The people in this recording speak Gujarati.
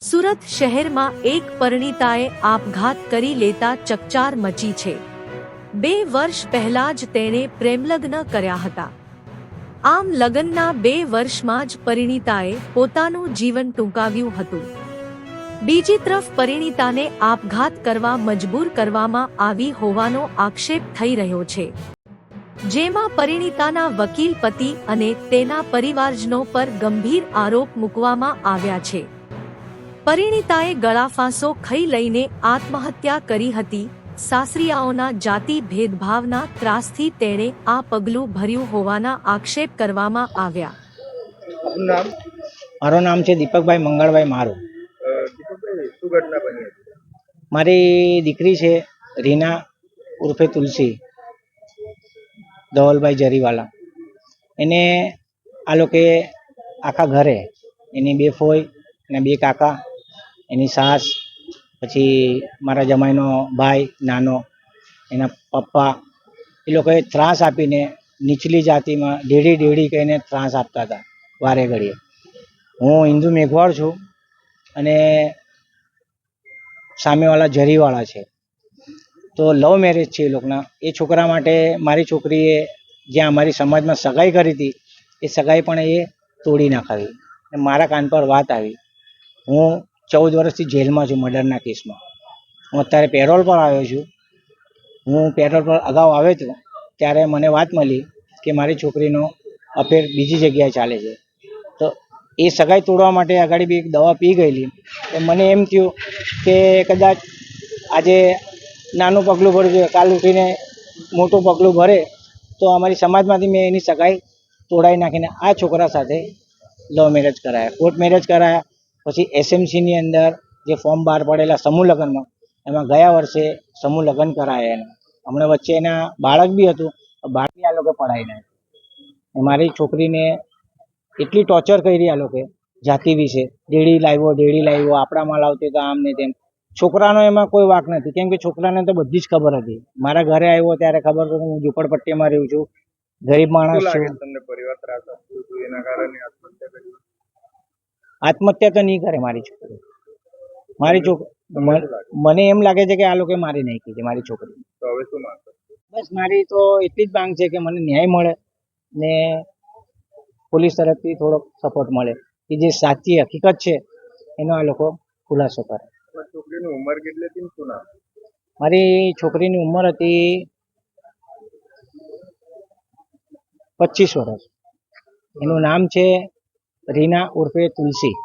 સુરત શહેરમાં એક પરિણીતાએ આપઘાત કરી લેતા ચકચાર મચી છે। 2 વર્ષ પહેલા જ તેણે પ્રેમલગ્ન કર્યા હતા। આમ લગ્નના 2 વર્ષમાં જ પરિણીતાએ પોતાનું જીવન ટૂંકાવ્યું હતું। બીજી તરફ પરિણીતાને આપઘાત કરવા મજબૂર કરવામાં આવી હોવાનો આક્ષેપ થઈ રહ્યો છે, જેમાં પરિણીતાના વકીલ પતિ અને તેના પરિવારજનો પર ગંભીર આરોપ મૂકવામાં આવ્યા છે। પરિણીતાએ ગળાફાંસો ખાઈ લઈને આત્મહત્યા કરી હતી। સાસરિયાઓના જાતિ ભેદભાવના ત્રાસથી તેણે આ પગલું ભર્યું હોવાના આક્ષેપ કરવામાં આવ્યા। મારું નામ છે દીપકભાઈ મંગળભાઈ મારું। દીપકભાઈ, શું ઘટના બની હતી? મારી દીકરી છે રીના ઉર્ફે તુલસી ધવલભાઈ જરીવાલા। એને આ લોકો આખા ઘરે એની 2 ફોઈ અને 2 કાકા, એની સાસ, પછી મારા જમાઈનો ભાઈ નાનો, એના પપ્પા, એ લોકોએ ત્રાસ આપીને નીચલી જાતિમાં ઢેડી કહીને ત્રાસ આપતા હતા વારે ઘડીએ। હું હિન્દુ મેઘવાળ છું અને સામેવાળા જરીવાળા છે, તો લવ મેરેજ છે એ લોકોના। એ છોકરા માટે મારી છોકરીએ જ્યાં અમારી સમાજમાં સગાઈ કરી હતી એ સગાઈ પણ એ તોડી નાખાવી। મારા કાન પર વાત આવી। હું 14 વર્ષથી જેલમાં છું મર્ડરના કેસમાં। હું અત્યારે પેરોલ પર આવ્યો છું। હું પેરોલ પર અગાઉ આવ્યો હતો ત્યારે મને વાત મળી કે મારી છોકરીનો અફેર બીજી જગ્યાએ ચાલે છે, તો એ સગાઈ તોડવા માટે આગળ બી એક દવા પી ગયેલી। તો મને એમ થયું કે કદાચ આજે નાનું પગલું ભર્યું છે, કાલ ઉઠીને મોટું પગલું ભરે તો અમારી સમાજમાંથી મેં એની સગાઈ તોડાવી નાખીને આ છોકરા સાથે લવ મેરેજ કરાયા, કોર્ટ મેરેજ કરાયા। પછી એસએમસીની અંદર જે ફોર્મ બહાર પડેલા સમૂહ લગ્નમાં, એમાં ગયા વર્ષે સમૂહ લગ્ન કરાયા એના। હમણાં વચ્ચે એના બાળક બી હતું, બાળકી આ લોકો પડાવી નાખ્યું। મારી છોકરીને એટલી ટોર્ચર કરી આ લોકો જાતિ વિશે, ડેડી લાવ્યો, આપણામાં લાવતી તો આમ ને તેમ। છોકરાનો એમાં કોઈ વાંક નથી, કેમ કે છોકરાને તો બધી જ ખબર હતી। મારા ઘરે આવ્યો ત્યારે ખબર હતી હું ઝૂંપડપટ્ટીમાં રહું છું, ગરીબ માણસ છું। તમને પરિવાર ત્રાસ આપતો હતો, એના કારણે આત્મહત્યા કરી? આત્મહત્યા તો નહીં કરે મારી છોકરી। મારી છોકરી મને એમ લાગે છે કે આ લોકો મારી નાખી છે મારી છોકરી। તો હવે શું માંગ છો? બસ મારી તો એટલી જ માંગ છે કે મને ન્યાય મળે ને પોલીસ તરફથી થોડોક સપોર્ટ મળે કે જે સાચી હકીકત છે એનો આ લોકો ખુલાસો કરે। છોકરીની ઉંમર કેટલી હતી? શું નામ? મારી છોકરીની ઉંમર હતી 25 વર્ષ। એનું નામ છે રીના ઉર્ફે તુલસી।